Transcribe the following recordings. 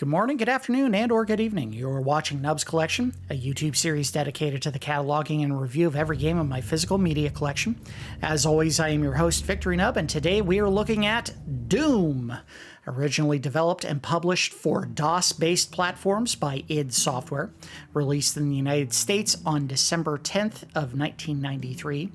Good morning, good afternoon, and or good evening. You're watching Nub's Collection, a YouTube series dedicated to the cataloging and review of every game in my physical media collection. As always, I am your host, Victory Nub, and today we are looking at Doom. Originally developed and published for DOS-based platforms by id Software, released in the United States on December 10th of 1993.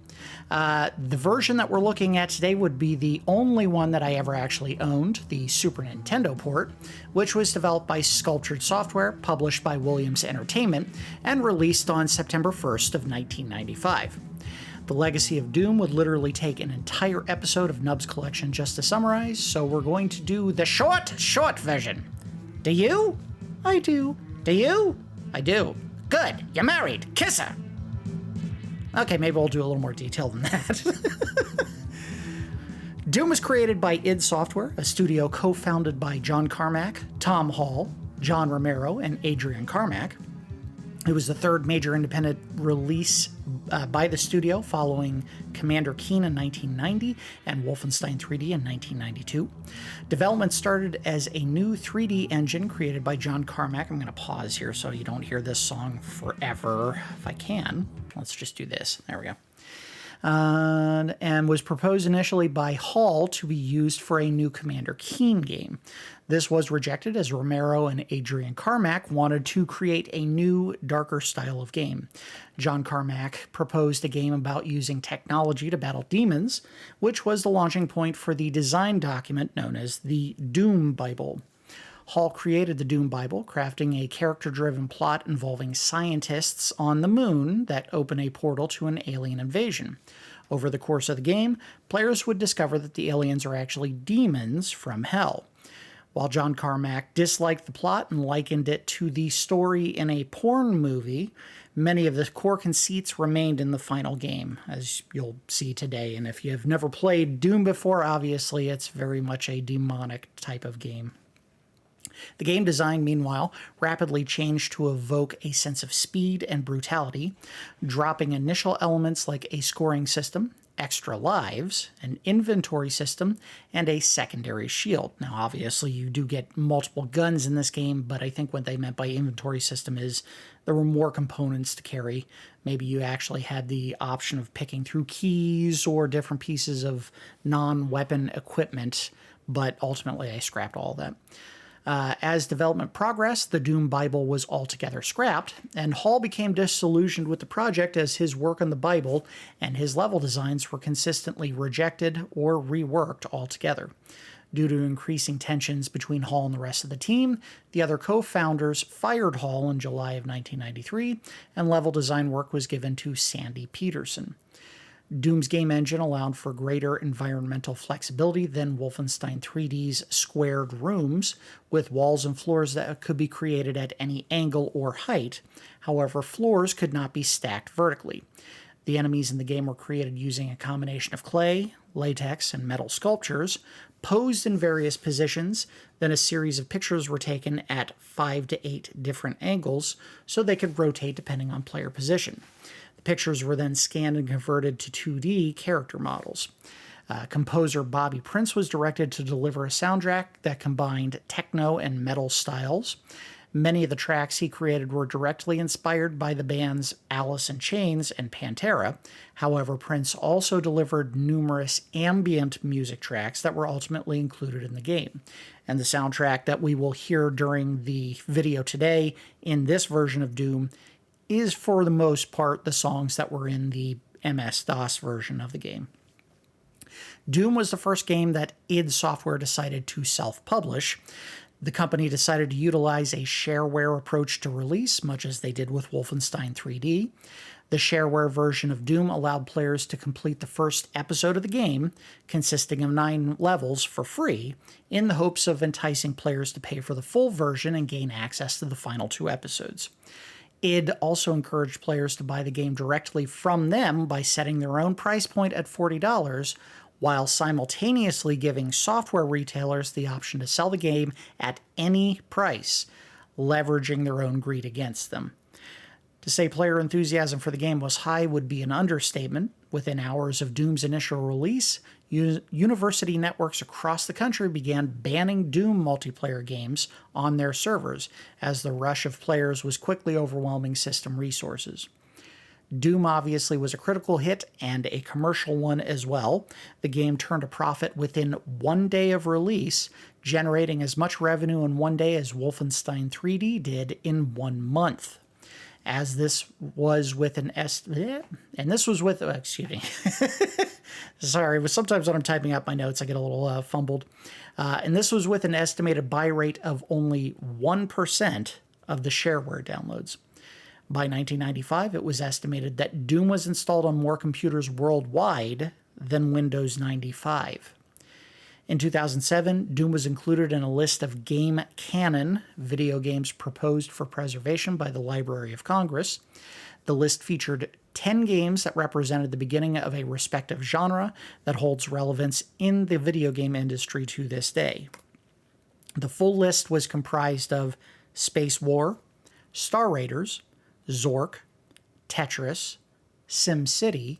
The version that we're looking at today would be the only one that I ever actually owned, the Super Nintendo port, which was developed by Sculptured Software, published by Williams Entertainment, and released on September 1st of 1995. The legacy of Doom would literally take an entire episode of Nub's Collection just to summarize, so we're going to do the short version. Do you? I do. Do you? I do. Good. You're married. Kiss her. Okay, maybe we'll do a little more detail than that. Doom was created by id Software, a studio co-founded by John Carmack, Tom Hall, John Romero, and Adrian Carmack. It was the third major independent release by the studio following Commander Keen in 1990 and Wolfenstein 3D in 1992. Development started as a new 3D engine created by John Carmack. I'm going to pause here so you don't hear this song forever, if I can. Let's just do this. There we go. And was proposed initially by Hall to be used for a new Commander Keen game. This was rejected as Romero and Adrian Carmack wanted to create a new, darker style of game. John Carmack proposed a game about using technology to battle demons, which was the launching point for the design document known as the Doom Bible. Hall created the Doom Bible, crafting a character-driven plot involving scientists on the moon that open a portal to an alien invasion. Over the course of the game, players would discover that the aliens are actually demons from hell. While John Carmack disliked the plot and likened it to the story in a porn movie, many of the core conceits remained in the final game, as you'll see today. And if you've never played Doom before, obviously it's very much a demonic type of game. The game design, meanwhile, rapidly changed to evoke a sense of speed and brutality, dropping initial elements like a scoring system, extra lives, an inventory system, and a secondary shield. Now, obviously, you do get multiple guns in this game, but I think what they meant by inventory system is there were more components to carry. Maybe you actually had the option of picking through keys or different pieces of non-weapon equipment, but ultimately I scrapped all that. As development progressed, the Doom Bible was altogether scrapped, and Hall became disillusioned with the project as his work on the Bible and his level designs were consistently rejected or reworked altogether. Due to increasing tensions between Hall and the rest of the team, the other co-founders fired Hall in July of 1993, and level design work was given to Sandy Peterson. Doom's game engine allowed for greater environmental flexibility than Wolfenstein 3D's squared rooms, with walls and floors that could be created at any angle or height. However, floors could not be stacked vertically. The enemies in the game were created using a combination of clay, latex, and metal sculptures, posed in various positions. Then a series of pictures were taken at 5 to 8 different angles so they could rotate depending on player position. The pictures were then scanned and converted to 2D character models. Composer Bobby Prince was directed to deliver a soundtrack that combined techno and metal styles. Many of the tracks he created were directly inspired by the bands Alice in Chains and Pantera. However, Prince also delivered numerous ambient music tracks that were ultimately included in the game. And the soundtrack that we will hear during the video today in this version of Doom is for the most part the songs that were in the MS-DOS version of the game. Doom was the first game that id Software decided to self-publish. The company decided to utilize a shareware approach to release, much as they did with Wolfenstein 3D. The shareware version of Doom allowed players to complete the first episode of the game, consisting of 9 levels, for free, in the hopes of enticing players to pay for the full version and gain access to the final 2 episodes. id also encouraged players to buy the game directly from them by setting their own price point at $40, while simultaneously giving software retailers the option to sell the game at any price, leveraging their own greed against them. To say player enthusiasm for the game was high would be an understatement. Within hours of Doom's initial release, university networks across the country began banning Doom multiplayer games on their servers, as the rush of players was quickly overwhelming system resources. Doom obviously was a critical hit and a commercial one as well. The game turned a profit within 1 day of release, generating as much revenue in 1 day as Wolfenstein 3D did in 1 month. As this was with excuse me. Sorry, but sometimes when I'm typing out my notes, I get a little fumbled. And this was with an estimated buy rate of only 1% of the shareware downloads. By 1995, it was estimated that Doom was installed on more computers worldwide than Windows 95. In 2007, Doom was included in a list of game canon video games proposed for preservation by the Library of Congress. The list featured 10 games that represented the beginning of a respective genre that holds relevance in the video game industry to this day. The full list was comprised of Space War, Star Raiders, Zork, Tetris, SimCity,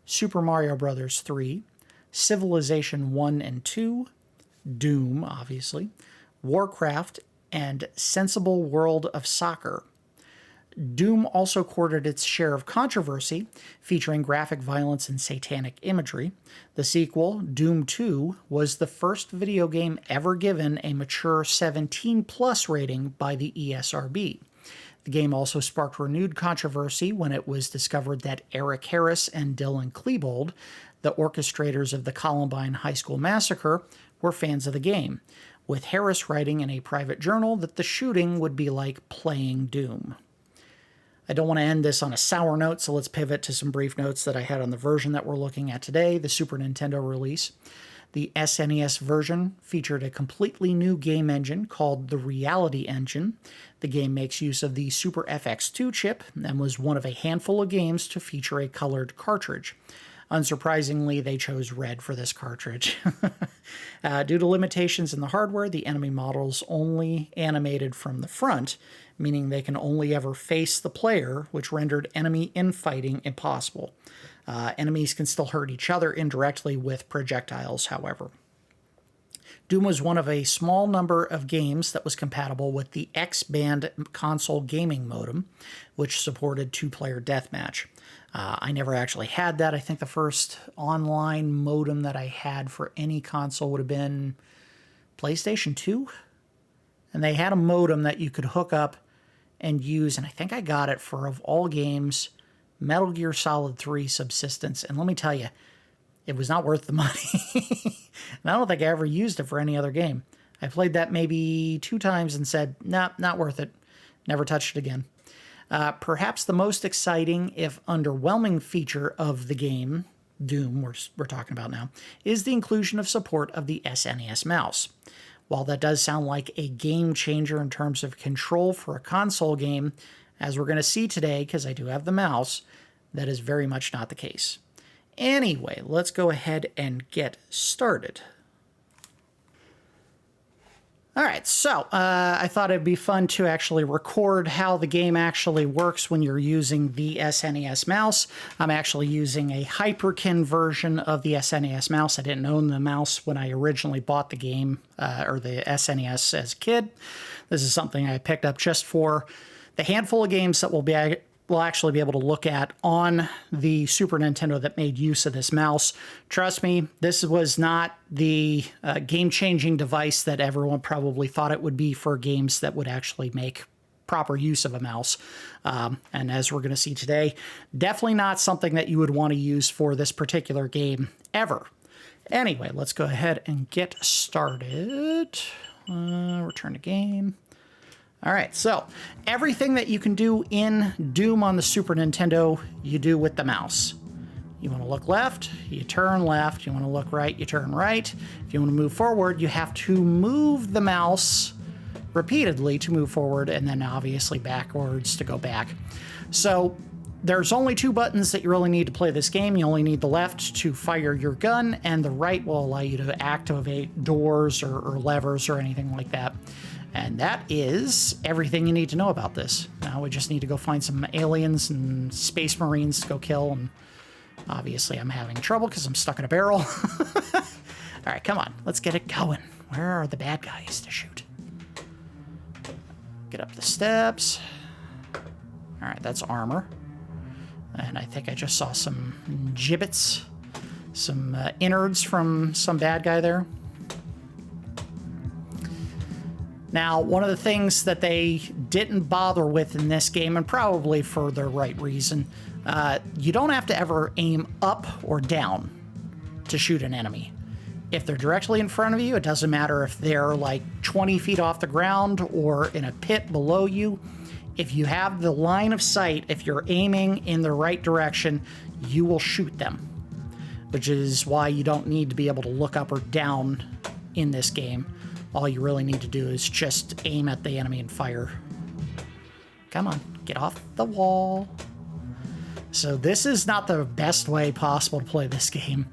Super Mario Bros. 3, Civilization 1 and 2, Doom, obviously, Warcraft, and Sensible World of Soccer. Doom also courted its share of controversy, featuring graphic violence and satanic imagery. The sequel, Doom 2, was the first video game ever given a mature 17+ rating by the ESRB. The game also sparked renewed controversy when it was discovered that Eric Harris and Dylan Klebold, the orchestrators of the Columbine High School Massacre, were fans of the game, with Harris writing in a private journal that the shooting would be like playing Doom. I don't want to end this on a sour note, so let's pivot to some brief notes that I had on the version that we're looking at today, the Super Nintendo release. The SNES version featured a completely new game engine called the Reality Engine. The game makes use of the Super FX2 chip and was one of a handful of games to feature a colored cartridge. Unsurprisingly, they chose red for this cartridge. Due to limitations in the hardware, the enemy models only animated from the front, meaning they can only ever face the player, which rendered enemy infighting impossible. Enemies can still hurt each other indirectly with projectiles, however. Doom was one of a small number of games that was compatible with the X-band console gaming modem, which supported 2-player deathmatch. I never actually had that. I think the first online modem that I had for any console would have been PlayStation 2. And they had a modem that you could hook up and use, and I think I got it for, of all games, Metal Gear Solid 3 Subsistence. And let me tell you, it was not worth the money. And I don't think I ever used it for any other game. I played that maybe 2 times and said, nah, not worth it. Never touched it again. Perhaps the most exciting, if underwhelming, feature of the game, Doom, we're talking about now, is the inclusion of support of the SNES mouse. While that does sound like a game changer in terms of control for a console game, as we're going to see today, because I do have the mouse, that is very much not the case. Anyway, let's go ahead and get started. All right, so I thought it'd be fun to actually record how the game actually works when you're using the SNES mouse. I'm actually using a Hyperkin version of the SNES mouse. I didn't own the mouse when I originally bought the game, or the SNES as a kid. This is something I picked up just for the handful of games that we'll actually be able to look at on the Super Nintendo that made use of this mouse. Trust me, this was not the game-changing device that everyone probably thought it would be for games that would actually make proper use of a mouse. And as we're going to see today, definitely not something that you would want to use for this particular game ever. Anyway, let's go ahead and get started. Return to game. All right, so everything that you can do in Doom on the Super Nintendo, you do with the mouse. You want to look left, you turn left. You want to look right, you turn right. If you want to move forward, you have to move the mouse repeatedly to move forward, and then obviously backwards to go back. So there's only 2 buttons that you really need to play this game. You only need the left to fire your gun, and the right will allow you to activate doors or levers or anything like that. And that is everything you need to know about this. Now, Now we just need to go find some aliens and space marines to go kill, and obviously I'm having trouble because I'm stuck in a barrel. All right, come on, let's get it going. Where are the bad guys to shoot? Get up the steps. All right, that's armor. And I think I just saw some gibbets, some innards from some bad guy there. Now, one of the things that they didn't bother with in this game, and probably for the right reason, you don't have to ever aim up or down to shoot an enemy. If they're directly in front of you, it doesn't matter if they're like 20 feet off the ground or in a pit below you. If you have the line of sight, if you're aiming in the right direction, you will shoot them, which is why you don't need to be able to look up or down in this game. All you really need to do is just aim at the enemy and fire. Come on, get off the wall. So this is not the best way possible to play this game.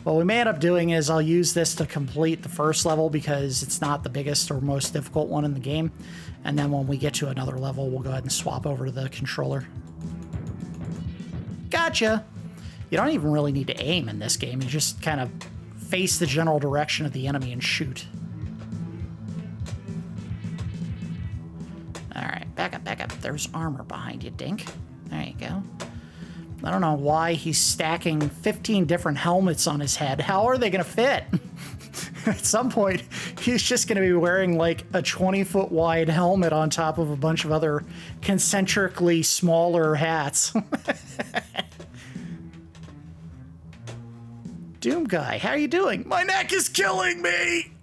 What we may end up doing is I'll use this to complete the first level because it's not the biggest or most difficult one in the game. And then when we get to another level, we'll go ahead and swap over to the controller. Gotcha! You don't even really need to aim in this game. You just kind of face the general direction of the enemy and shoot. Alright, back up, back up. There's armor behind you, Dink. There you go. I don't know why he's stacking 15 different helmets on his head. How are they going to fit? At some point, he's just going to be wearing like a 20-foot wide helmet on top of a bunch of other concentrically smaller hats. Doom guy, how are you doing? My neck is killing me!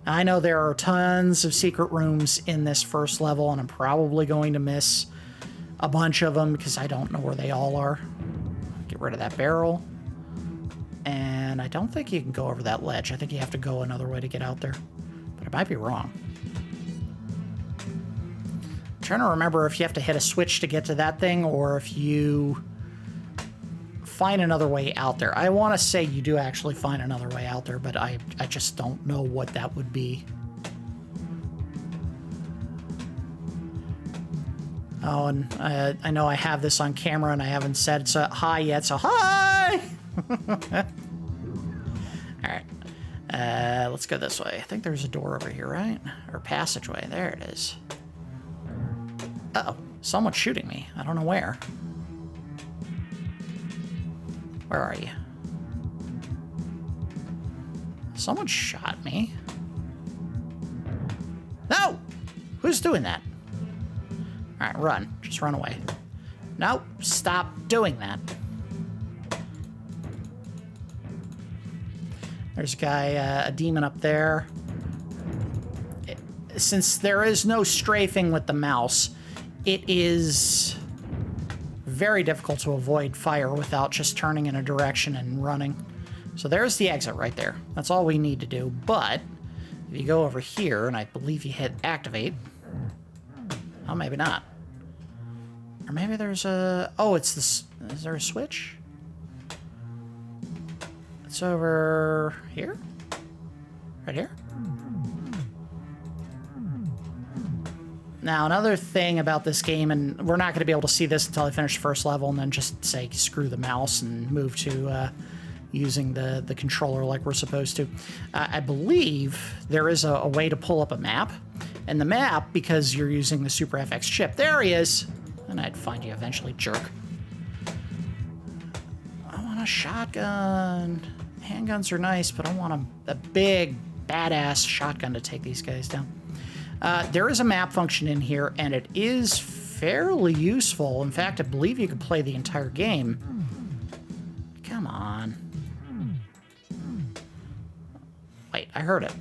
I know there are tons of secret rooms in this first level, and I'm probably going to miss a bunch of them because I don't know where they all are. Get rid of that barrel. And I don't think you can go over that ledge. I think you have to go another way to get out there. But I might be wrong. I'm trying to remember if you have to hit a switch to get to that thing or if you find another way out there. I want to say you do actually find another way out there, but I just don't know what that would be. Oh, and I know I have this on camera and I haven't said hi yet, so hi! Alright. Let's go this way. I think there's a door over here, right? Or passageway. There it is. Uh-oh. Someone's shooting me. I don't know where. Where are you? Someone shot me. No! Who's doing that? Alright, run. Just run away. Nope, stop doing that. There's a guy, a demon up there. Since there is no strafing with the mouse, it is very difficult to avoid fire without just turning in a direction and running. So there's the exit right there. That's all we need to do. But if you go over here, and I believe you hit activate. Oh, maybe not. Or maybe there's a... Oh, it's this... Is there a switch? It's over here? Right here? Now, another thing about this game, and we're not going to be able to see this until I finish the first level and then just say screw the mouse and move to using the controller like we're supposed to. I believe there is a way to pull up a map. And the map, because you're using the Super FX chip, there he is. And I'd find you eventually, jerk. I want a shotgun. Handguns are nice, but I want a big, badass shotgun to take these guys down. There is a map function in here, and it is fairly useful. In fact, I believe you can play the entire game. Come on. Wait, I heard it.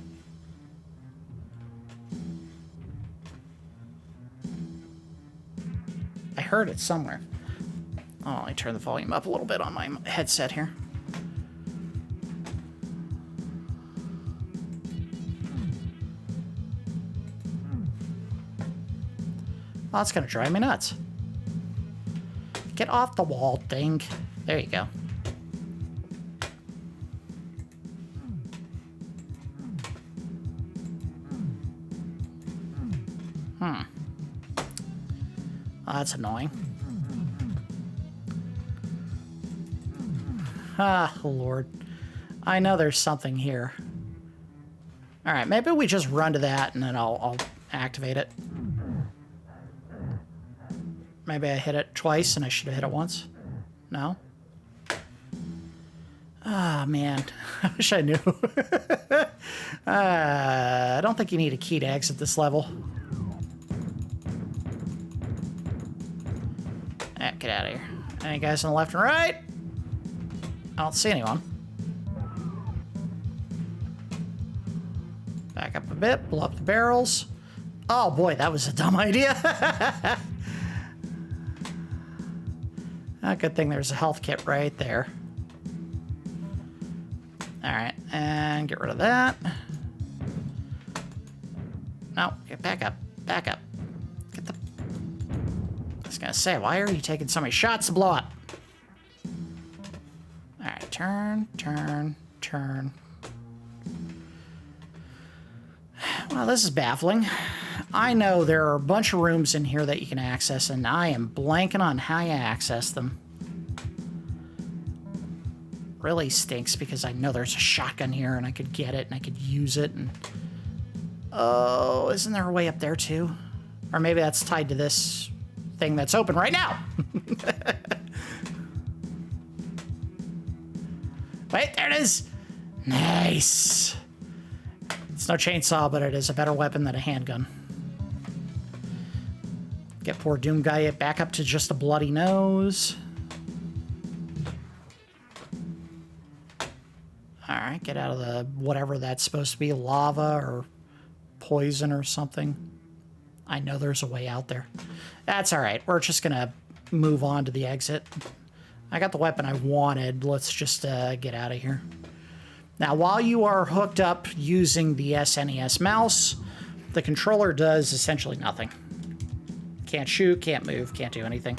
I heard it somewhere. Oh, let me turn the volume up a little bit on my headset here. Oh, that's gonna drive me nuts. Get off the wall, thing. There you go. Oh, that's annoying. Ah, Lord. I know there's something here. All right, maybe we just run to that and then I'll activate it. Maybe I hit it twice and I should have hit it once. No? Ah, man. I wish I knew. I don't think you need a key to exit this level. Get out of here. Any guys on the left and right? I don't see anyone. Back up a bit, blow up the barrels. Oh boy, that was a dumb idea. Good thing there's a health kit right there. All right, and get rid of that. No, get back up, back up. Get the... I was gonna say, why are you taking so many shots to blow up? All right, turn, turn, turn. Well, this is baffling. I know there are a bunch of rooms in here that you can access, and I am blanking on how you access them. Really stinks because I know there's a shotgun here and I could get it and I could use it. And oh, isn't there a way up there too? Or maybe that's tied to this thing that's open right now. Wait, there it is. Nice. It's no chainsaw, but it is a better weapon than a handgun. Get poor Doom guy back up to just a bloody nose. Alright, get out of the whatever that's supposed to be, lava or poison or something. I know there's a way out there. That's alright, we're just gonna move on to the exit. I got the weapon I wanted, let's just get out of here. Now, while you are hooked up using the SNES mouse, the controller does essentially nothing. Can't shoot, can't move, can't do anything.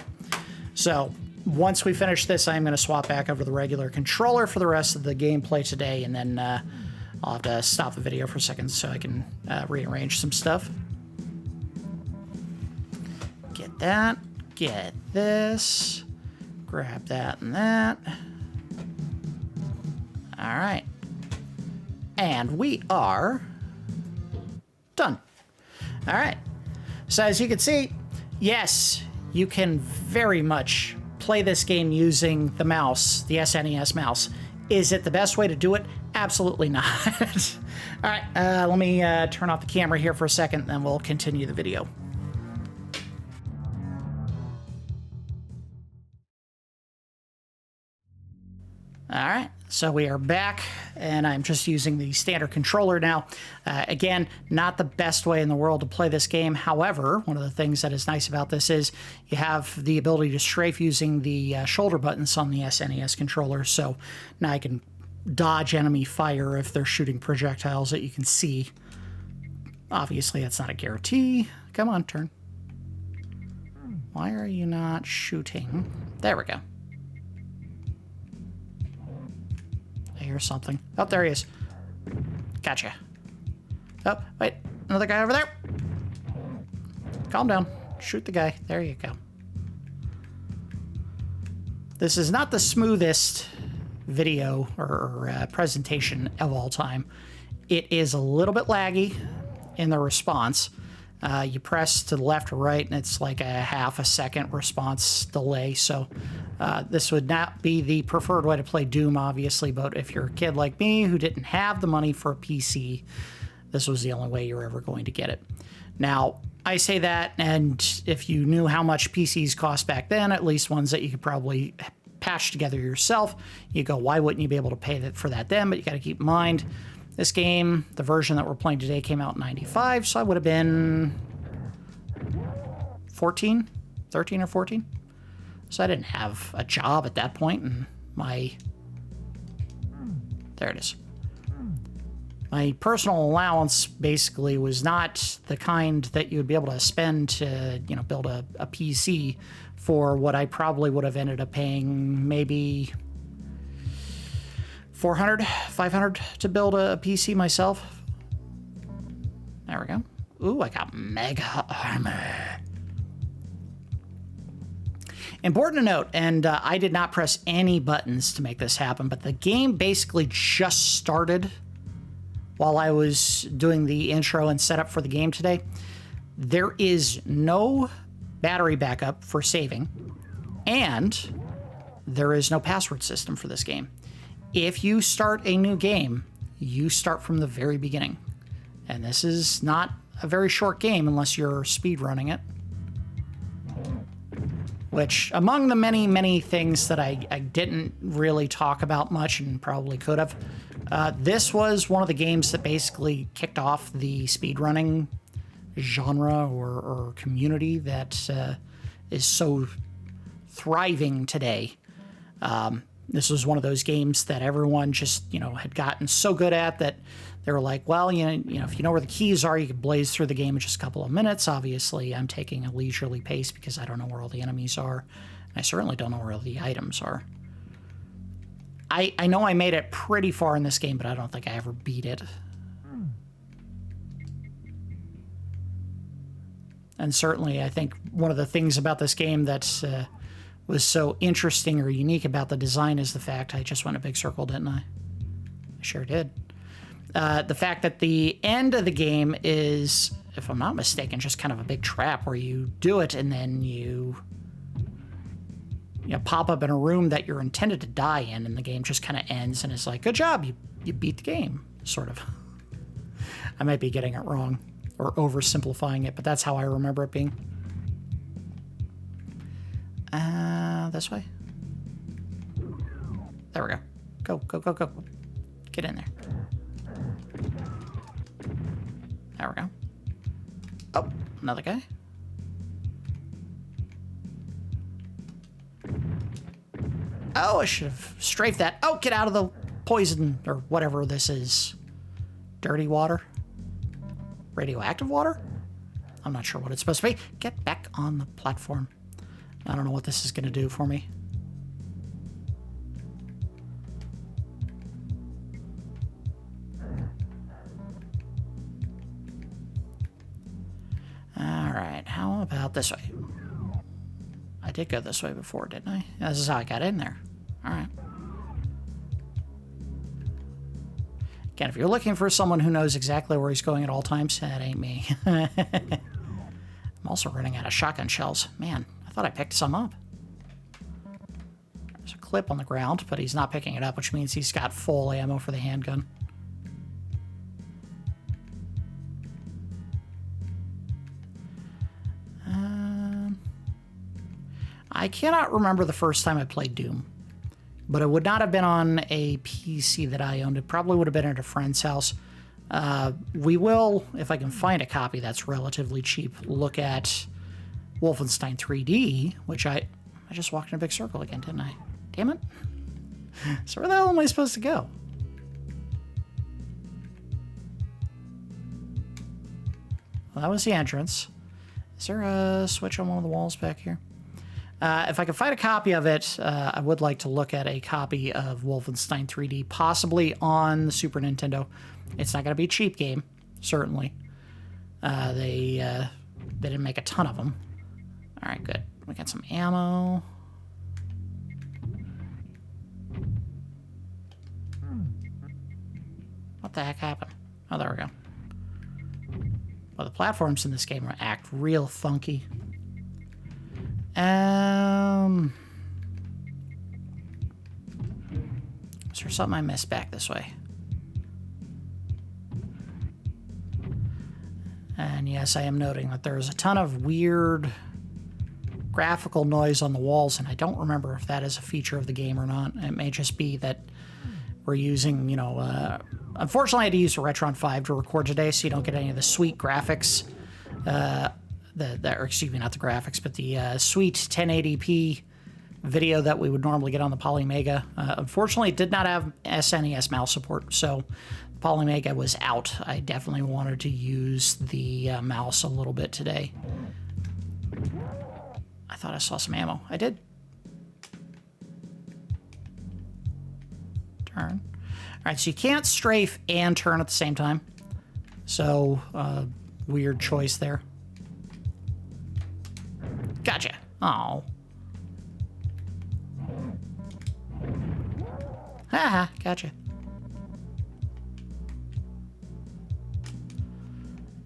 So, once we finish this, I'm going to swap back over to the regular controller for the rest of the gameplay today, and then I'll have to stop the video for a second so I can rearrange some stuff. Get that, get this, grab that and that. All right. And we are done. All right. So as you can see, yes, you can very much play this game using the mouse, the SNES mouse. Is it the best way to do it? Absolutely not. All right, let me turn off the camera here for a second, then we'll continue the video. All right, so we are back, and I'm just using the standard controller now. Again, not the best way in the world to play this game. However, one of the things that is nice about this is you have the ability to strafe using the shoulder buttons on the SNES controller. So now I can dodge enemy fire if they're shooting projectiles that you can see. Obviously, that's not a guarantee. Come on, turn. Why are you not shooting? There we go. I hear something. Oh, there he is. Gotcha. Oh, wait. Another guy over there. Calm down. Shoot the guy. There you go. This is not the smoothest video or presentation of all time. It is a little bit laggy in the response. You press to the left or right, and it's like a half a second response delay. So this would not be the preferred way to play Doom, obviously. But if you're a kid like me who didn't have the money for a PC, this was the only way you're ever going to get it. Now, I say that, and if you knew how much PCs cost back then, at least ones that you could probably patch together yourself, you go, why wouldn't you be able to pay for that then? But you got to keep in mind, this game, the version that we're playing today, came out in '95, so I would have been 13 or 14. So I didn't have a job at that point, and there it is. My personal allowance basically was not the kind that you would be able to spend to, build a PC for what I probably would have ended up paying maybe $400, $500 to build a PC myself. There we go. Ooh, I got mega armor. Important to note, and I did not press any buttons to make this happen, but the game basically just started while I was doing the intro and setup for the game today. There is no battery backup for saving, and there is no password system for this game. If you start a new game, you start from the very beginning. And this is not a very short game unless you're speed running it. Which, among the many, many things that I didn't really talk about much and probably could have, this was one of the games that basically kicked off the speedrunning genre or community that is so thriving today. This was one of those games that everyone just, had gotten so good at that they were like, well, if you know where the keys are, you can blaze through the game in just a couple of minutes. Obviously, I'm taking a leisurely pace because I don't know where all the enemies are. And I certainly don't know where all the items are. I know I made it pretty far in this game, but I don't think I ever beat it. And certainly, I think one of the things about this game that was so interesting or unique about the design is the fact I just went a big circle, didn't I? I sure did. The fact that the end of the game is, if I'm not mistaken, just kind of a big trap where you do it and then you pop up in a room that you're intended to die in, and the game just kind of ends and it's like, good job, you beat the game, sort of. I might be getting it wrong or oversimplifying it, but that's how I remember it being. This way? There we go. Go, go, go, go. Get in there. There we go. Oh, another guy. Oh, I should have strafed that. Oh, get out of the poison or whatever this is. Dirty water? Radioactive water? I'm not sure what it's supposed to be. Get back on the platform. I don't know what this is going to do for me. Alright, how about this way? I did go this way before, didn't I? This is how I got in there. Alright. Again, if you're looking for someone who knows exactly where he's going at all times, that ain't me. I'm also running out of shotgun shells. Man, I thought I picked some up. There's a clip on the ground, but he's not picking it up, which means he's got full ammo for the handgun. I cannot remember the first time I played Doom, but it would not have been on a PC that I owned. It probably would have been at a friend's house. We will, if I can find a copy that's relatively cheap, look at Wolfenstein 3D, which I just walked in a big circle again, didn't I? Damn it. So where the hell am I supposed to go? Well, that was the entrance. Is there a switch on one of the walls back here? If I can find a copy of it, I would like to look at a copy of Wolfenstein 3D, possibly on the Super Nintendo. It's not going to be a cheap game, certainly. They didn't make a ton of them. All right, good. We got some ammo. What the heck happened? Oh, there we go. Well, the platforms in this game act real funky. Is there something I missed back this way? And yes, I am noting that there's a ton of weird graphical noise on the walls, and I don't remember if that is a feature of the game or not. It may just be that we're using, unfortunately I had to use a Retron 5 to record today, so you don't get any of the sweet graphics, or excuse me, not the graphics, but the sweet 1080p video that we would normally get on the Polymega. Unfortunately, it did not have SNES mouse support, so the Polymega was out. I definitely wanted to use the mouse a little bit today. I thought I saw some ammo. I did. Turn. All right, so you can't strafe and turn at the same time. So weird choice there. Gotcha. Oh. Haha, gotcha.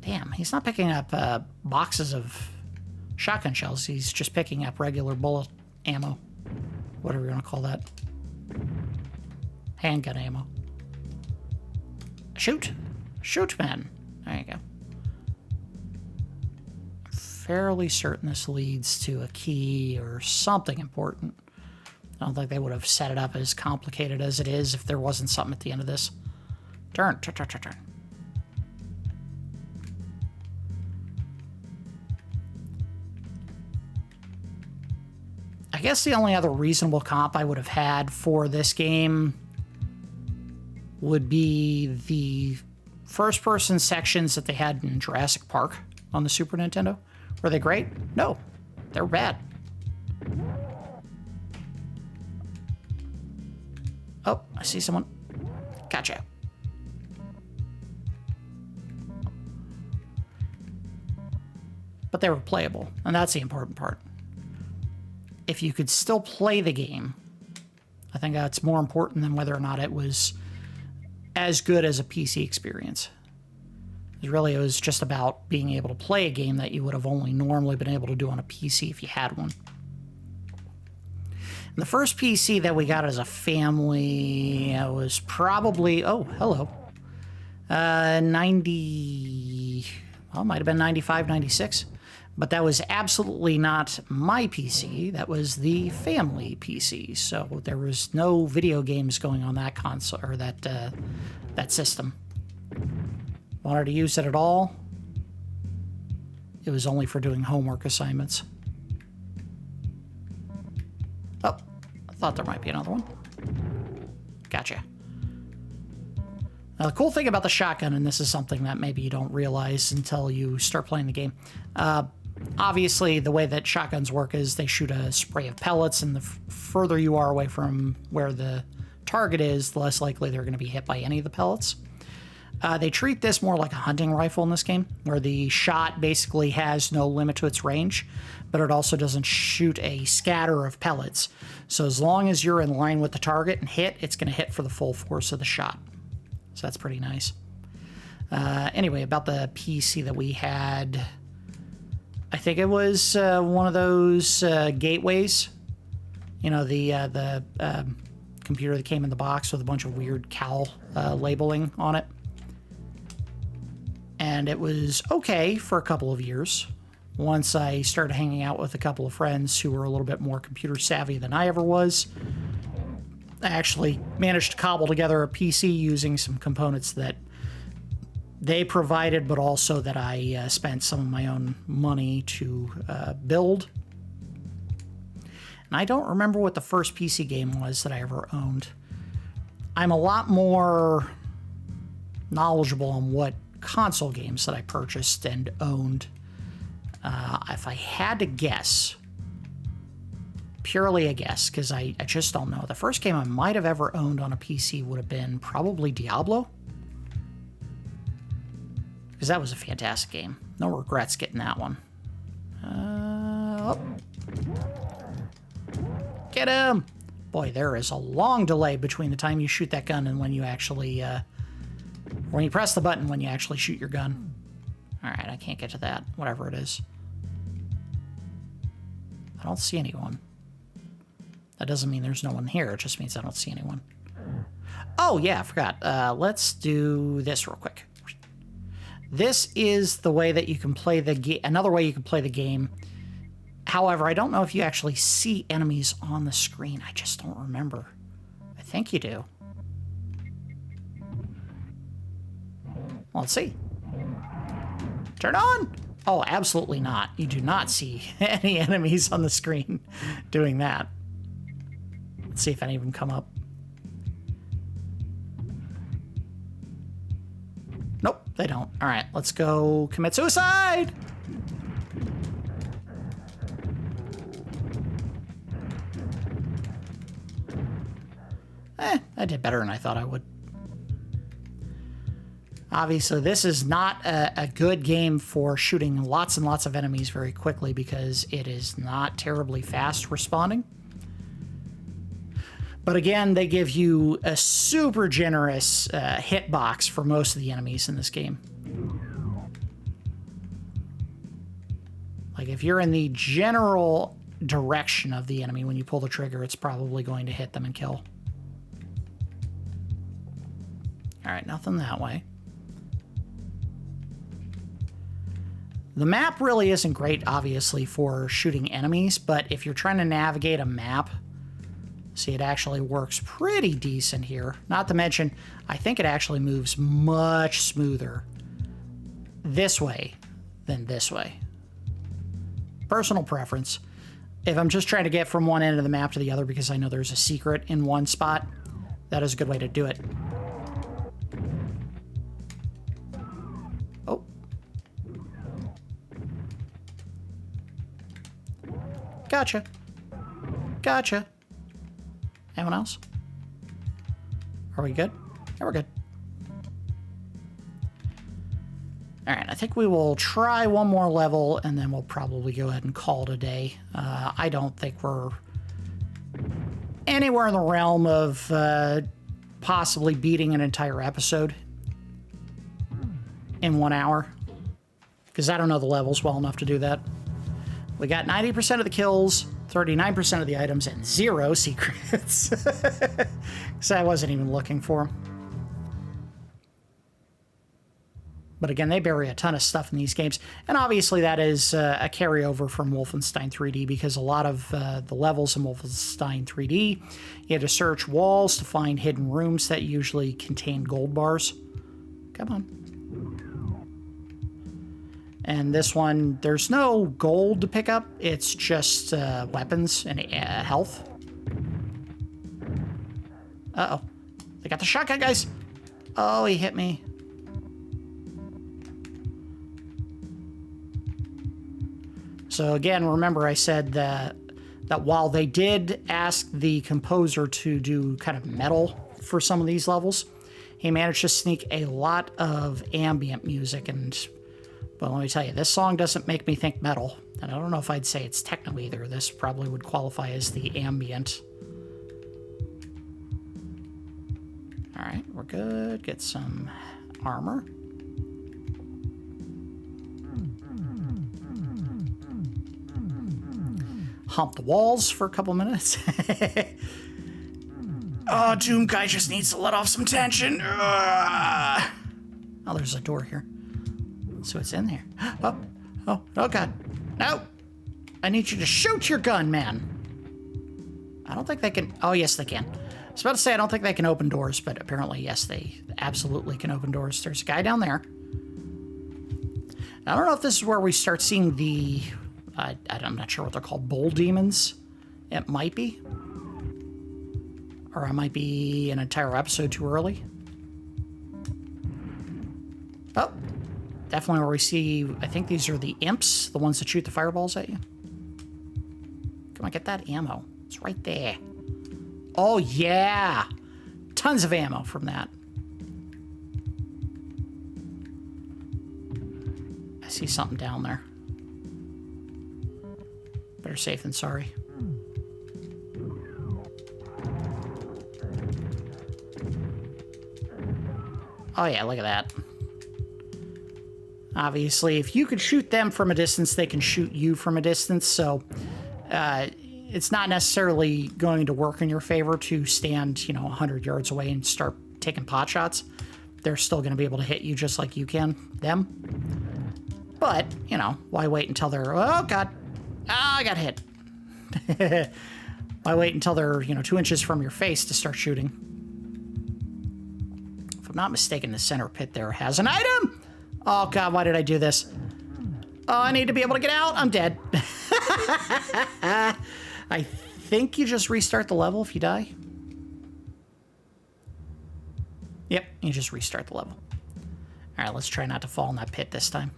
Damn, he's not picking up boxes of shotgun shells. He's just picking up regular bullet ammo. Whatever you want to call that. Handgun ammo. Shoot. Shoot, man. There you go. Fairly certain this leads to a key or something important. I don't think they would have set it up as complicated as it is if there wasn't something at the end of this. Turn. I guess the only other reasonable comp I would have had for this game would be the first-person sections that they had in Jurassic Park on the Super Nintendo. Were they great? No, they were bad. Oh, I see someone. Gotcha. But they were playable, and that's the important part. If you could still play the game, I think that's more important than whether or not it was as good as a PC experience. It was just about being able to play a game that you would have only normally been able to do on a PC if you had one. And the first PC that we got as a family was probably, oh, hello, 90, well, it might have been 95, 96. But that was absolutely not my PC. That was the family PC. So there was no video games going on that console or that system. Wanted to use it at all. It was only for doing homework assignments. Oh, I thought there might be another one. Gotcha. Now, the cool thing about the shotgun, and this is something that maybe you don't realize until you start playing the game, obviously, the way that shotguns work is they shoot a spray of pellets, and the further you are away from where the target is, the less likely they're going to be hit by any of the pellets. They treat this more like a hunting rifle in this game, where the shot basically has no limit to its range, but it also doesn't shoot a scatter of pellets. So as long as you're in line with the target and hit, it's going to hit for the full force of the shot. So that's pretty nice. Anyway, about the PC that we had, I think it was one of those gateways. You know, the computer that came in the box with a bunch of weird cowl labeling on it. And it was okay for a couple of years. Once I started hanging out with a couple of friends who were a little bit more computer savvy than I ever was, I actually managed to cobble together a PC using some components that they provided, but also that I spent some of my own money to build. And I don't remember what the first PC game was that I ever owned. I'm a lot more knowledgeable on what console games that I purchased and owned. If I had to guess, purely a guess, because I just don't know. The first game I might have ever owned on a PC would have been probably Diablo. Because that was a fantastic game. No regrets getting that one. Oh. Get him! Boy, there is a long delay between the time you shoot that gun and when you actually, when you press the button when you actually shoot your gun. Alright, I can't get to that, whatever it is. I don't see anyone. That doesn't mean there's no one here, it just means I don't see anyone. Oh, yeah, I forgot. Let's do this real quick. This is the way that you can play the game, another way you can play the game. However, I don't know if you actually see enemies on the screen. I just don't remember. I think you do. Well, let's see. Turn on! Oh, absolutely not. You do not see any enemies on the screen doing that. Let's see if any of them come up. Nope, they don't. All right, let's go commit suicide! I did better than I thought I would. Obviously, this is not a good game for shooting lots and lots of enemies very quickly because it is not terribly fast responding. But again, they give you a super generous hitbox for most of the enemies in this game. Like, if you're in the general direction of the enemy when you pull the trigger, it's probably going to hit them and kill. All right, nothing that way. The map really isn't great, obviously, for shooting enemies, but if you're trying to navigate a map, see, it actually works pretty decent here. Not to mention, I think it actually moves much smoother this way than this way. Personal preference. If I'm just trying to get from one end of the map to the other because I know there's a secret in one spot, that is a good way to do it. Oh. Gotcha. Gotcha. Anyone else? Are we good? Yeah, we're good. All right, I think we will try one more level, and then we'll probably go ahead and call it a day. I don't think we're anywhere in the realm of possibly beating an entire episode in 1 hour, because I don't know the levels well enough to do that. We got 90% of the kills, 39% of the items, and 0 secrets. So I wasn't even looking for them. But again, they bury a ton of stuff in these games. And obviously that is a carryover from Wolfenstein 3D, because a lot of the levels in Wolfenstein 3D, you had to search walls to find hidden rooms that usually contain gold bars. Come on. And this one, there's no gold to pick up. It's just weapons and health. Uh-oh. They got the shotgun, guys. Oh, he hit me. So again, remember I said that while they did ask the composer to do kind of metal for some of these levels, he managed to sneak a lot of ambient music. And, well, let me tell you, this song doesn't make me think metal. And I don't know if I'd say it's techno either. This probably would qualify as the ambient. All right, we're good. Get some armor. Hump the walls for a couple minutes. Oh, Doom Guy just needs to let off some tension. Oh, there's a door here. Let's see what's in there. Oh, God. No. I need you to shoot your gun, man. I don't think they can. Oh, yes, they can. I was about to say I don't think they can open doors, but apparently, yes, they absolutely can open doors. There's a guy down there. I don't know if this is where we start seeing the... I'm not sure what they're called. Bull demons? It might be. Or I might be an entire episode too early. Oh. Definitely where we see... I think these are the imps. The ones that shoot the fireballs at you. Come on, get that ammo. It's right there. Oh, yeah. Tons of ammo from that. I see something down there. Better safe than sorry. Oh yeah, look at that. Obviously, if you could shoot them from a distance, they can shoot you from a distance, so it's not necessarily going to work in your favor to stand, 100 yards away and start taking pot shots. They're still going to be able to hit you just like you can them. But, why wait until they're... Oh, God. Oh, I got hit. Why wait until they're, 2 inches from your face to start shooting? If I'm not mistaken, the center pit there has an item! Oh, God, why did I do this? Oh, I need to be able to get out. I'm dead. I think you just restart the level if you die. Yep, you just restart the level. All right, let's try not to fall in that pit this time.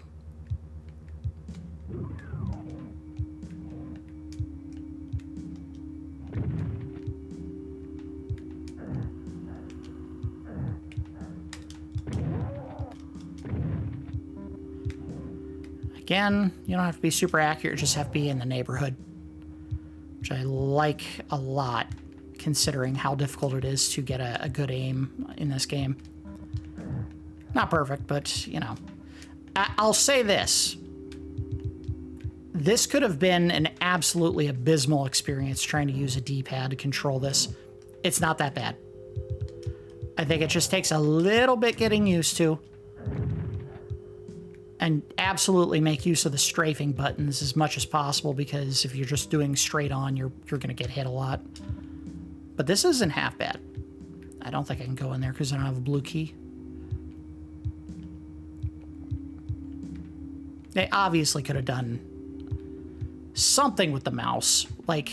Again, you don't have to be super accurate, just have to be in the neighborhood, which I like a lot, considering how difficult it is to get a good aim in this game. Not perfect, but, you know. I'll say this. This could have been an absolutely abysmal experience trying to use a D-pad to control this. It's not that bad. I think it just takes a little bit getting used to. And absolutely make use of the strafing buttons as much as possible, because if you're just doing straight on, you're going to get hit a lot. But this isn't half bad. I don't think I can go in there because I don't have a blue key. They obviously could have done something with the mouse. Like,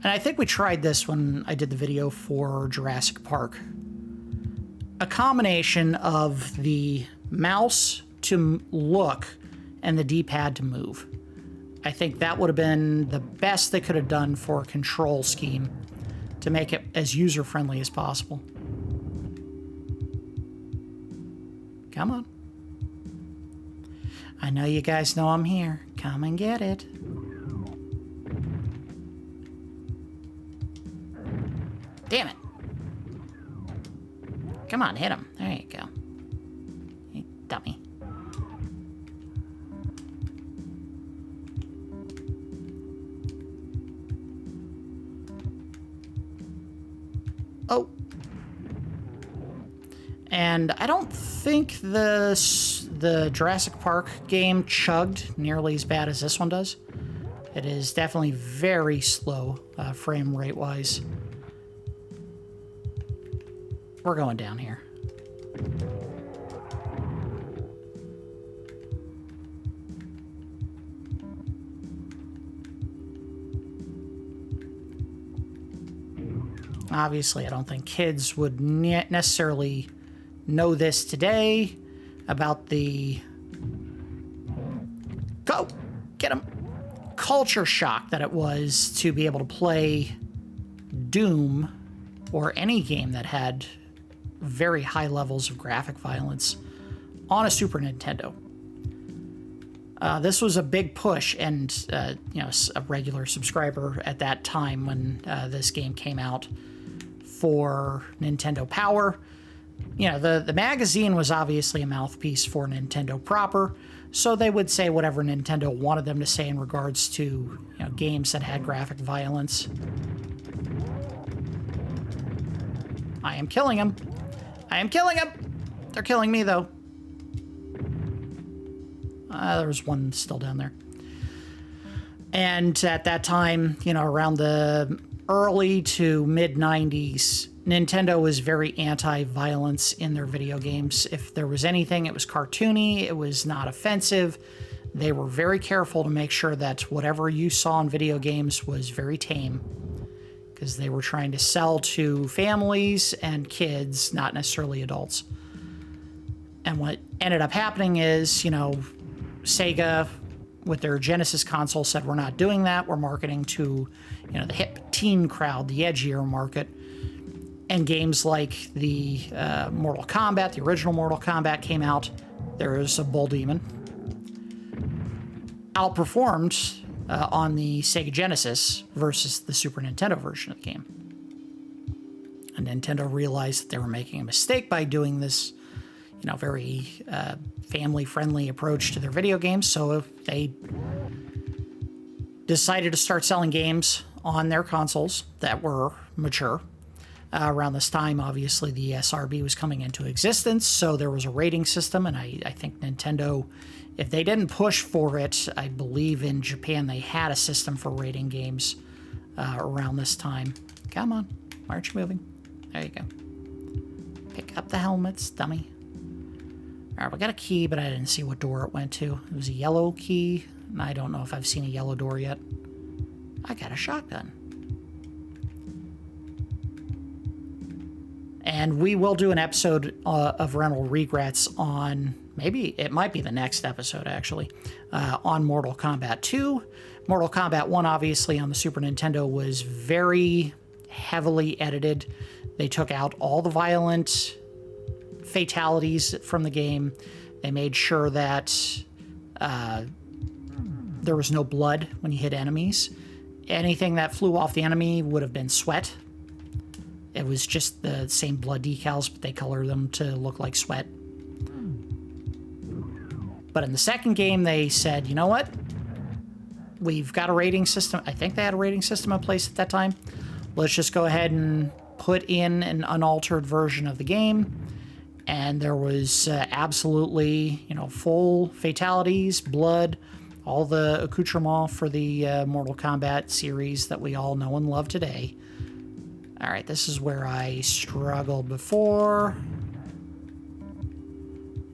and I think we tried this when I did the video for Jurassic Park. A combination of the mouse to look and the D-pad to move. I think that would have been the best they could have done for a control scheme to make it as user-friendly as possible. Come on. I know you guys know I'm here. Come and get it. Damn it. Come on, hit him. There you go. You dummy. Oh. And I don't think the Jurassic Park game chugged nearly as bad as this one does. It is definitely very slow frame rate wise. We're going down here. Obviously, I don't think kids would necessarily know this today about the get him culture shock that it was to be able to play Doom or any game that had very high levels of graphic violence on a Super Nintendo. This was a big push, and you know, a regular subscriber at that time when this game came out for Nintendo Power. You know, the magazine was obviously a mouthpiece for Nintendo proper, so they would say whatever Nintendo wanted them to say in regards to, you know, games that had graphic violence. I am killing him. I am killing him! They're killing me, though. There was one still down there. And at that time, you know, around the early to mid-90s, Nintendo was very anti-violence in their video games. If there was anything, it was cartoony, it was not offensive. They were very careful to make sure that whatever you saw in video games was very tame, because they were trying to sell to families and kids, not necessarily adults. And what ended up happening is, you know, Sega, with their Genesis console, said, we're not doing that. We're marketing to, you know, the hip teen crowd, the edgier market. And games like the Mortal Kombat, the original Mortal Kombat came out. There is a bull demon. Outperformed on the Sega Genesis versus the Super Nintendo version of the game. And Nintendo realized that they were making a mistake by doing this, you know, very family-friendly approach to their video games. So they decided to start selling games on their consoles that were mature. Around this time, obviously, the SRB was coming into existence, so there was a rating system, and I think Nintendo, if they didn't push for it, I believe in Japan they had a system for rating games around this time. Come on, why aren't you moving? There you go. Pick up the helmets, dummy. All right, we got a key, but I didn't see what door it went to. It was a yellow key, and I don't know if I've seen a yellow door yet. I got a shotgun. And we will do an episode of Rental Regrets on, maybe it might be the next episode actually, on Mortal Kombat 2. Mortal Kombat 1, obviously, on the Super Nintendo was very heavily edited. They took out all the violent fatalities from the game. They made sure that there was no blood when you hit enemies. Anything that flew off the enemy would have been sweat. It was just the same blood decals, but they colored them to look like sweat. But in the second game, they said, you know what? We've got a rating system. I think they had a rating system in place at that time. Let's just go ahead and put in an unaltered version of the game. And there was absolutely, full fatalities, blood, all the accoutrement for the Mortal Kombat series that we all know and love today. All right, this is where I struggled before.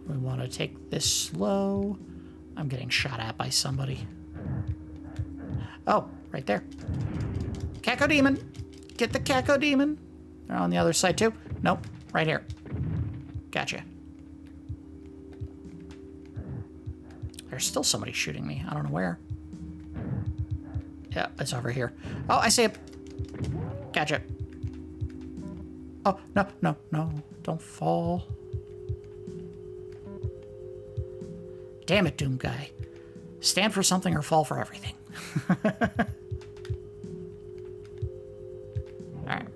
We want to take this slow. I'm getting shot at by somebody. Oh, right there. Caco Demon. Get the Caco Demon. They're on the other side too. Nope, right here. Gotcha. There's still somebody shooting me. I don't know where. Yeah, it's over here. Oh, I see it. Gotcha. Oh, no, no, no. Don't fall. Damn it, Doom Guy. Stand for something or fall for everything. Alright.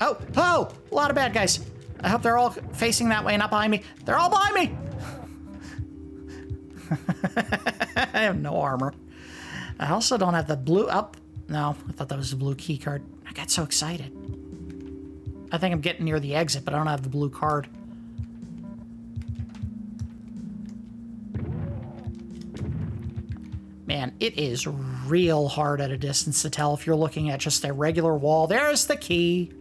Oh! Oh! A lot of bad guys. I hope they're all facing that way, not behind me. They're all behind me! I have no armor. I also don't have the blue... Up. No, I thought that was the blue key card. I got so excited. I think I'm getting near the exit, but I don't have the blue card. Man, it is real hard at a distance to tell if you're looking at just a regular wall. There's the key.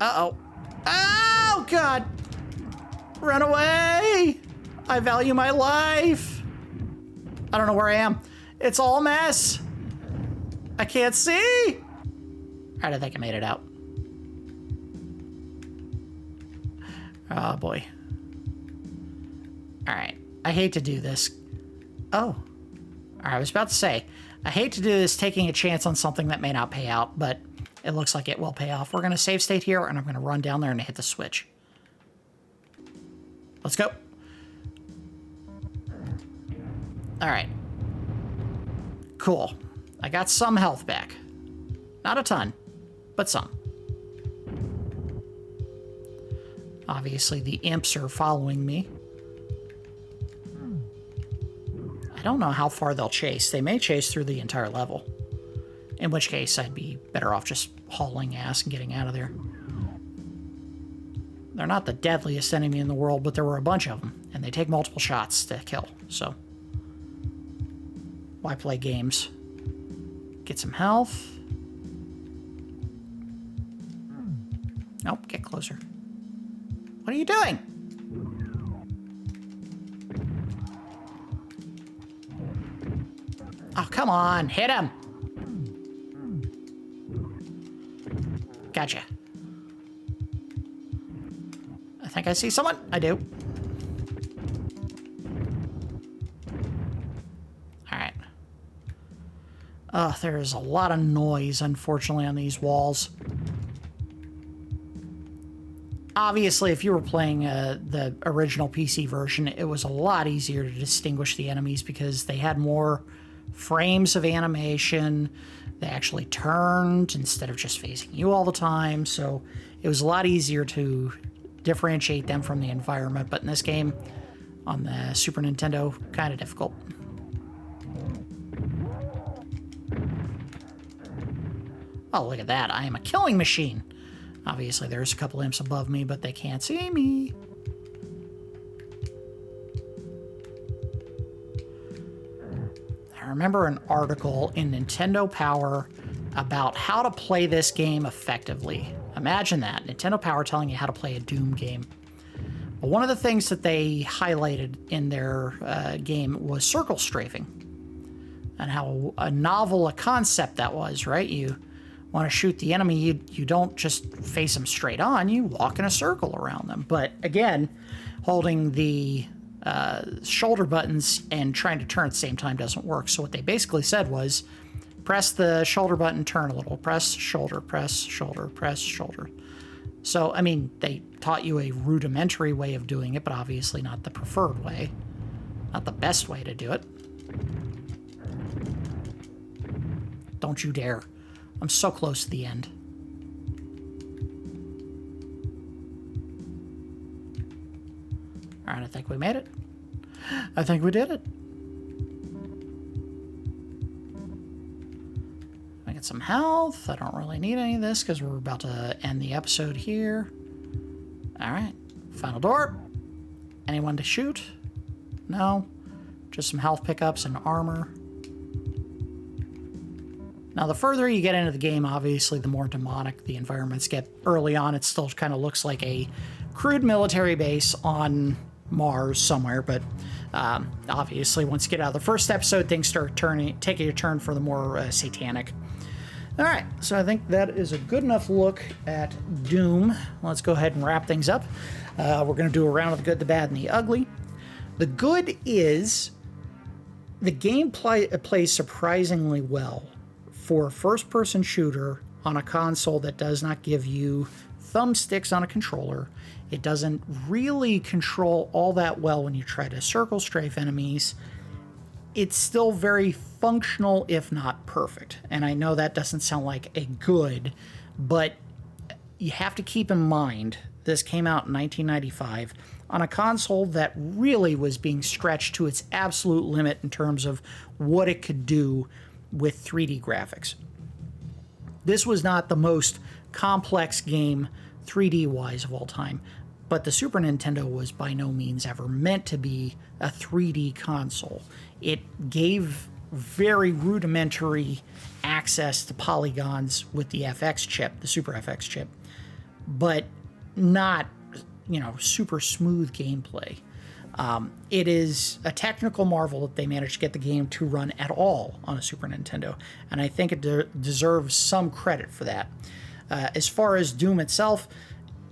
Uh-oh. Oh, God. Run away. I value my life. I don't know where I am. It's all a mess. I can't see. All right, I think I made it out. Oh, boy. All right. I hate to do this. Oh. I was about to say, I hate to do this taking a chance on something that may not pay out, but it looks like it will pay off. We're going to save state here, and I'm going to run down there and hit the switch. Let's go. All right. Cool. I got some health back. Not a ton, but some. Obviously, the imps are following me. I don't know how far they'll chase. They may chase through the entire level. In which case, I'd be better off just hauling ass and getting out of there. They're not the deadliest enemy in the world, but there were a bunch of them, and they take multiple shots to kill, so... Why play games? Get some health. Nope, get closer. What are you doing? Oh, come on, hit him. Gotcha. I think I see someone. I do. All right. Oh, there's a lot of noise, unfortunately, on these walls. Obviously, if you were playing the original PC version, it was a lot easier to distinguish the enemies because they had more frames of animation. They actually turned instead of just facing you all the time, so it was a lot easier to differentiate them from the environment. But in this game, on the Super Nintendo, kind of difficult. Oh, look at that. I am a killing machine. Obviously, there's a couple imps above me, but they can't see me. I remember an article in Nintendo Power about how to play this game effectively. Imagine that, Nintendo Power telling you how to play a Doom game. But one of the things that they highlighted in their game was circle strafing. And how novel a concept that was, right? You want to shoot the enemy, you don't just face them straight on, you walk in a circle around them. But again, holding the shoulder buttons and trying to turn at the same time doesn't work. So what they basically said was, press the shoulder button, turn a little, press, shoulder, press, shoulder, press, shoulder. So, I mean, they taught you a rudimentary way of doing it, but obviously not the preferred way. Not the best way to do it. Don't you dare. I'm so close to the end. All right, I think we made it. I think we did it. I get some health. I don't really need any of this because we're about to end the episode here. All right, final door. Anyone to shoot? No. Just some health pickups and armor. Now, the further you get into the game, obviously, the more demonic the environments get. Early on, it still kind of looks like a crude military base on Mars somewhere, but obviously, once you get out of the first episode, things start taking a turn for the more satanic. All right, so I think that is a good enough look at Doom. Let's go ahead and wrap things up. We're going to do a round of the good, the bad, and the ugly. The good is the game plays surprisingly well for a first-person shooter on a console that does not give you thumbsticks on a controller. It doesn't really control all that well when you try to circle strafe enemies. It's still very functional, if not perfect. And I know that doesn't sound like a good, but you have to keep in mind this came out in 1995 on a console that really was being stretched to its absolute limit in terms of what it could do with 3D graphics. This was not the most complex game 3D-wise of all time, but the Super Nintendo was by no means ever meant to be a 3D console. It gave very rudimentary access to polygons with the FX chip, the Super FX chip, but not, super smooth gameplay. It is a technical marvel that they managed to get the game to run at all on a Super Nintendo, and I think it deserves some credit for that. As far as Doom itself,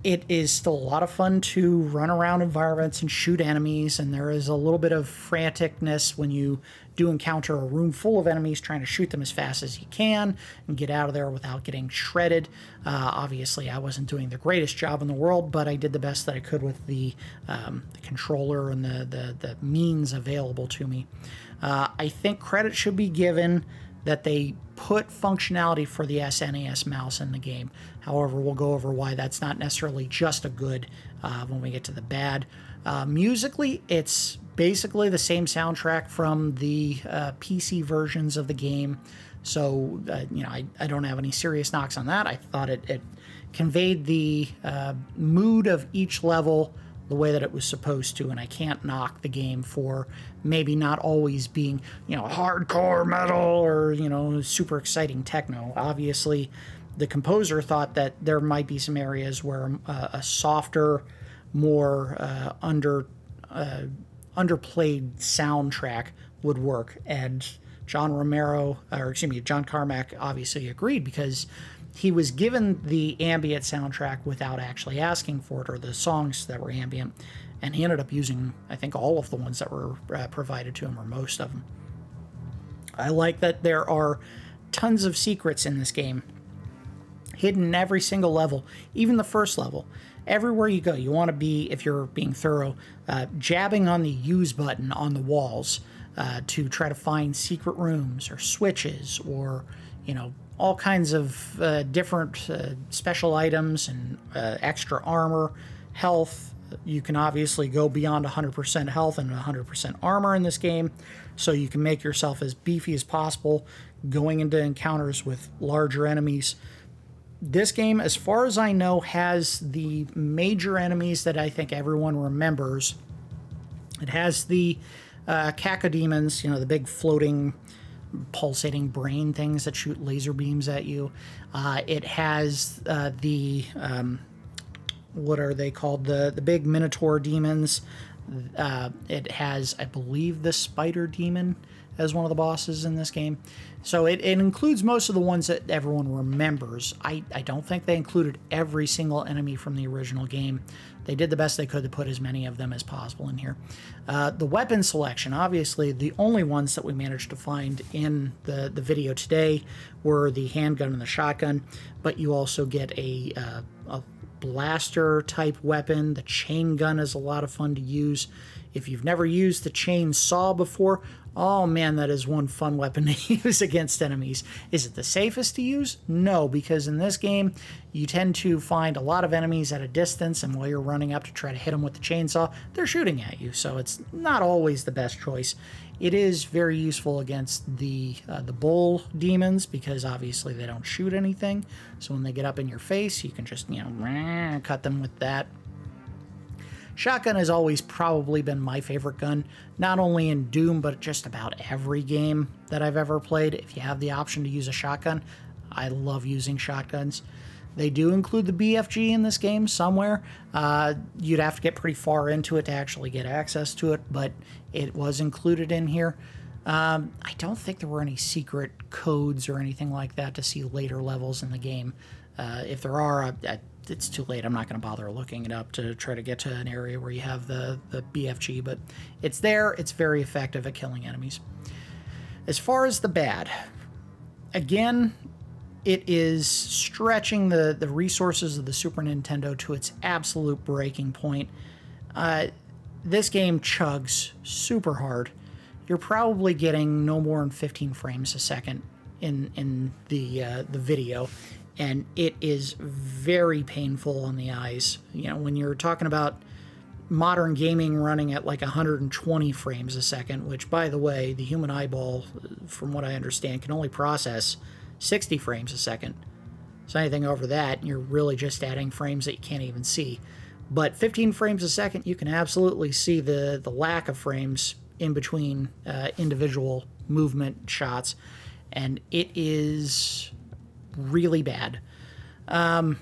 it is still a lot of fun to run around environments and shoot enemies, and there is a little bit of franticness when you do encounter a room full of enemies, trying to shoot them as fast as you can and get out of there without getting shredded. Obviously, I wasn't doing the greatest job in the world, but I did the best that I could with the controller and the means available to me. I think credit should be given that they put functionality for the SNES mouse in the game. However, we'll go over why that's not necessarily just a good when we get to the bad. Musically, it's basically the same soundtrack from the PC versions of the game. So, I don't have any serious knocks on that. I thought it conveyed the mood of each level the way that it was supposed to, and I can't knock the game for maybe not always being, hardcore metal or, super exciting techno. Obviously, the composer thought that there might be some areas where a softer, more underplayed soundtrack would work, and John Carmack obviously agreed because he was given the ambient soundtrack without actually asking for it, or the songs that were ambient, and he ended up using, I think, all of the ones that were provided to him, or most of them. I like that there are tons of secrets in this game, hidden in every single level, even the first level. Everywhere you go, you want to be, if you're being thorough, jabbing on the use button on the walls to try to find secret rooms or switches or, all kinds of different special items and extra armor, health. You can obviously go beyond 100% health and 100% armor in this game, so you can make yourself as beefy as possible going into encounters with larger enemies. This game, as far as I know, has the major enemies that I think everyone remembers. It has the cacodemons, the big floating, pulsating brain things that shoot laser beams at you. It has the what are they called? The big minotaur demons. It has, I believe, the spider demon as one of the bosses in this game. So it includes most of the ones that everyone remembers. I don't think they included every single enemy from the original game. They did the best they could to put as many of them as possible in here. The weapon selection, obviously, the only ones that we managed to find in the video today were the handgun and the shotgun, but you also get a blaster type weapon. The chain gun is a lot of fun to use If you've never used the chainsaw before, oh man, that is one fun weapon to use against enemies. Is it the safest to use? No, because in this game, you tend to find a lot of enemies at a distance, and while you're running up to try to hit them with the chainsaw, they're shooting at you, so it's not always the best choice. It is very useful against the bull demons, because obviously they don't shoot anything, so when they get up in your face, you can just, cut them with that. Shotgun has always probably been my favorite gun, not only in Doom, but just about every game that I've ever played. If you have the option to use a shotgun, I love using shotguns. They do include the BFG in this game somewhere. You'd have to get pretty far into it to actually get access to it, but it was included in here. I don't think there were any secret codes or anything like that to see later levels in the game. If there are, it's too late. I'm not going to bother looking it up to try to get to an area where you have the BFG, but it's there. It's very effective at killing enemies. As far as the bad, again, it is stretching the resources of the Super Nintendo to its absolute breaking point. This game chugs super hard. You're probably getting no more than 15 frames a second in the video, and it is very painful on the eyes. When you're talking about modern gaming running at like 120 frames a second, which, by the way, the human eyeball, from what I understand, can only process 60 frames a second. So anything over that, you're really just adding frames that you can't even see. But 15 frames a second, you can absolutely see the lack of frames in between individual movement shots, and it is really bad. One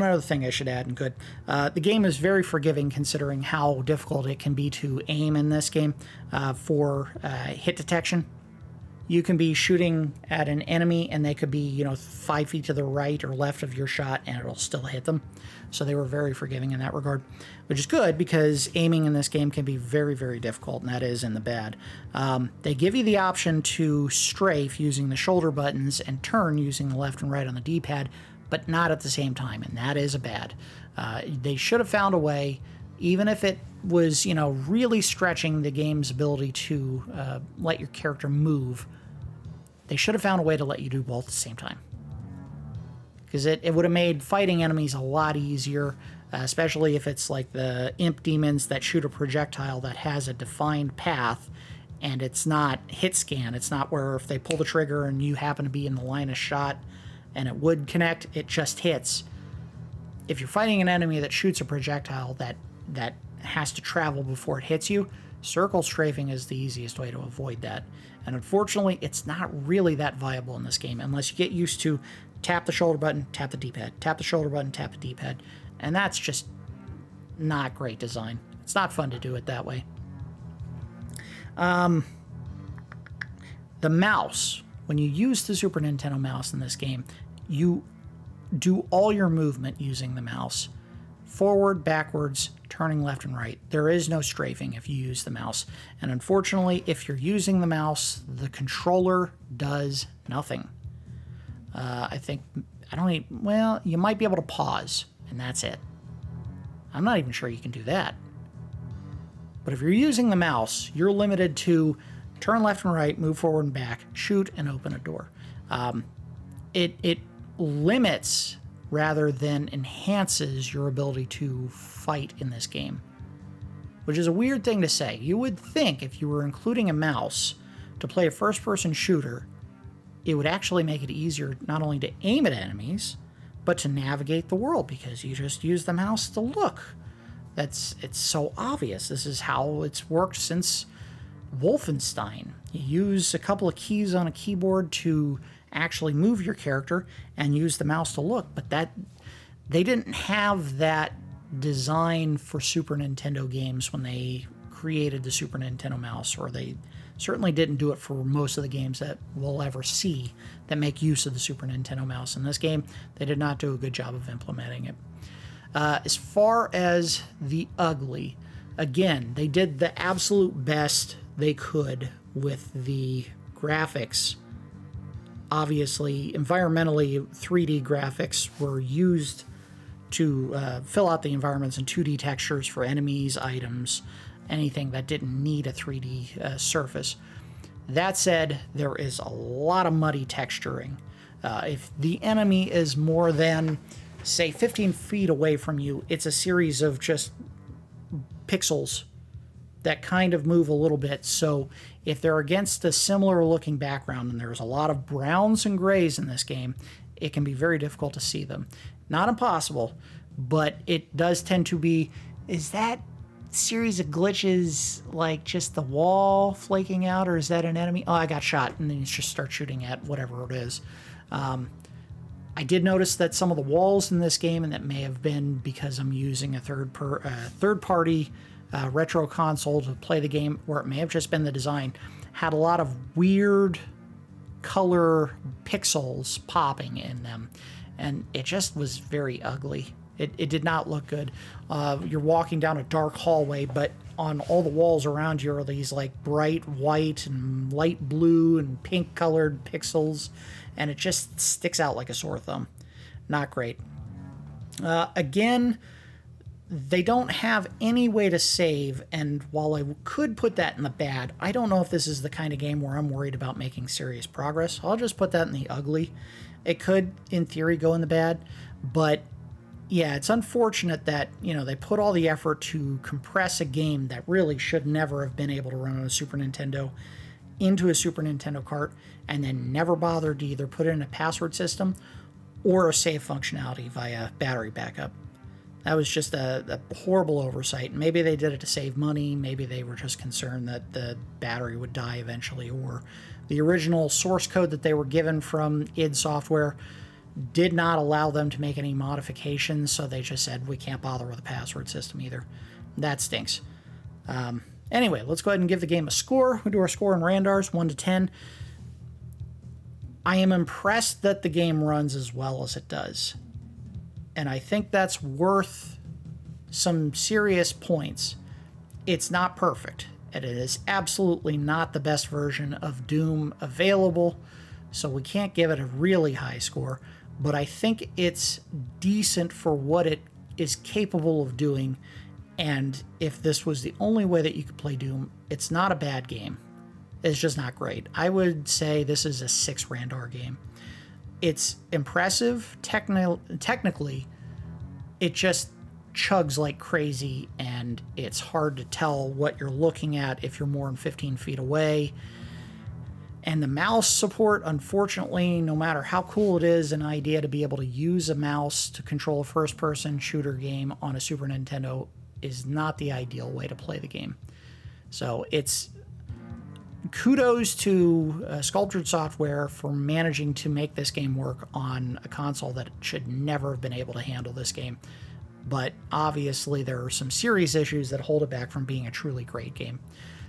other thing I should add, and good. The game is very forgiving considering how difficult it can be to aim in this game for hit detection. You can be shooting at an enemy and they could be, 5 feet to the right or left of your shot and it'll still hit them. So they were very forgiving in that regard, which is good because aiming in this game can be very, very difficult, and that is in the bad. They give you the option to strafe using the shoulder buttons and turn using the left and right on the D-pad, but not at the same time, and that is a bad. They should have found a way, even if it was, really stretching the game's ability to let your character move. They should have found a way to let you do both at the same time. Because it would have made fighting enemies a lot easier, especially if it's like the imp demons that shoot a projectile that has a defined path, and it's not hit scan. It's not where if they pull the trigger and you happen to be in the line of shot and it would connect, it just hits. If you're fighting an enemy that shoots a projectile that has to travel before it hits you, circle strafing is the easiest way to avoid that. And unfortunately, it's not really that viable in this game unless you get used to tap the shoulder button, tap the D-pad, tap the shoulder button, tap the D-pad. And that's just not great design. It's not fun to do it that way. The mouse, when you use the Super Nintendo mouse in this game, you do all your movement using the mouse. Forward, backwards, turning left and right. There is no strafing if you use the mouse. And unfortunately, if you're using the mouse, the controller does nothing. You might be able to pause, and that's it. I'm not even sure you can do that. But if you're using the mouse, you're limited to turn left and right, move forward and back, shoot, and open a door. It limits rather than enhances your ability to fight in this game, which is a weird thing to say. You would think if you were including a mouse to play a first-person shooter, it would actually make it easier not only to aim at enemies, but to navigate the world, because you just use the mouse to look. It's so obvious. This is how it's worked since Wolfenstein. You use a couple of keys on a keyboard to actually move your character and use the mouse to look, but they didn't have that design for Super Nintendo games when they created the Super Nintendo mouse, or they certainly didn't do it for most of the games that we'll ever see that make use of the Super Nintendo mouse. In this game, they did not do a good job of implementing it. As far as the ugly, again, they did the absolute best they could with the graphics. Obviously, environmentally, 3D graphics were used to fill out the environments in 2D textures for enemies, items, anything that didn't need a 3D surface. That said, there is a lot of muddy texturing. If the enemy is more than, say, 15 feet away from you, it's a series of just pixels that kind of move a little bit. So if they're against a similar looking background, and there's a lot of browns and grays in this game, it can be very difficult to see them. Not impossible, but it does tend to be, is that series of glitches like just the wall flaking out, or is that an enemy? Oh, I got shot, and then you just start shooting at whatever it is. I did notice that some of the walls in this game, and that may have been because I'm using a third-party retro console to play the game, or it may have just been the design, had a lot of weird color pixels popping in them, and it just was very ugly. It did not look good. You're walking down a dark hallway, but on all the walls around you are these like bright white and light blue and pink colored pixels, and it just sticks out like a sore thumb. Not great. Again, they don't have any way to save, and while I could put that in the bad, I don't know if this is the kind of game where I'm worried about making serious progress. I'll just put that in the ugly. It could, in theory, go in the bad, but yeah, it's unfortunate that, they put all the effort to compress a game that really should never have been able to run on a Super Nintendo into a Super Nintendo cart, and then never bothered to either put in a password system or a save functionality via battery backup. That was just a horrible oversight. Maybe they did it to save money. Maybe they were just concerned that the battery would die eventually, or the original source code that they were given from id Software did not allow them to make any modifications, so they just said, we can't bother with a password system either. That stinks. Anyway, let's go ahead and give the game a score. We'll do our score in Randars, 1 to 10. I am impressed that the game runs as well as it does, and I think that's worth some serious points. It's not perfect, and it is absolutely not the best version of Doom available, so we can't give it a really high score, but I think it's decent for what it is capable of doing, and if this was the only way that you could play Doom, it's not a bad game. It's just not great. I would say this is a 6 Randar game. It's impressive. Technically, it just chugs like crazy, and it's hard to tell what you're looking at if you're more than 15 feet away. And the mouse support, unfortunately, no matter how cool it is, an idea to be able to use a mouse to control a first-person shooter game on a Super Nintendo is not the ideal way to play the game. So it's kudos to Sculptured Software for managing to make this game work on a console that should never have been able to handle this game. But obviously there are some serious issues that hold it back from being a truly great game.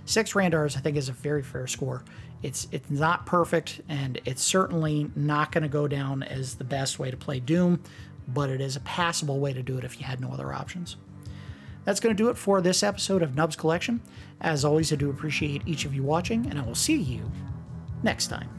6 Randars, I think, is a very fair score. It's not perfect, and it's certainly not going to go down as the best way to play Doom, but it is a passable way to do it if you had no other options. That's going to do it for this episode of Nub's Collection. As always, I do appreciate each of you watching, and I will see you next time.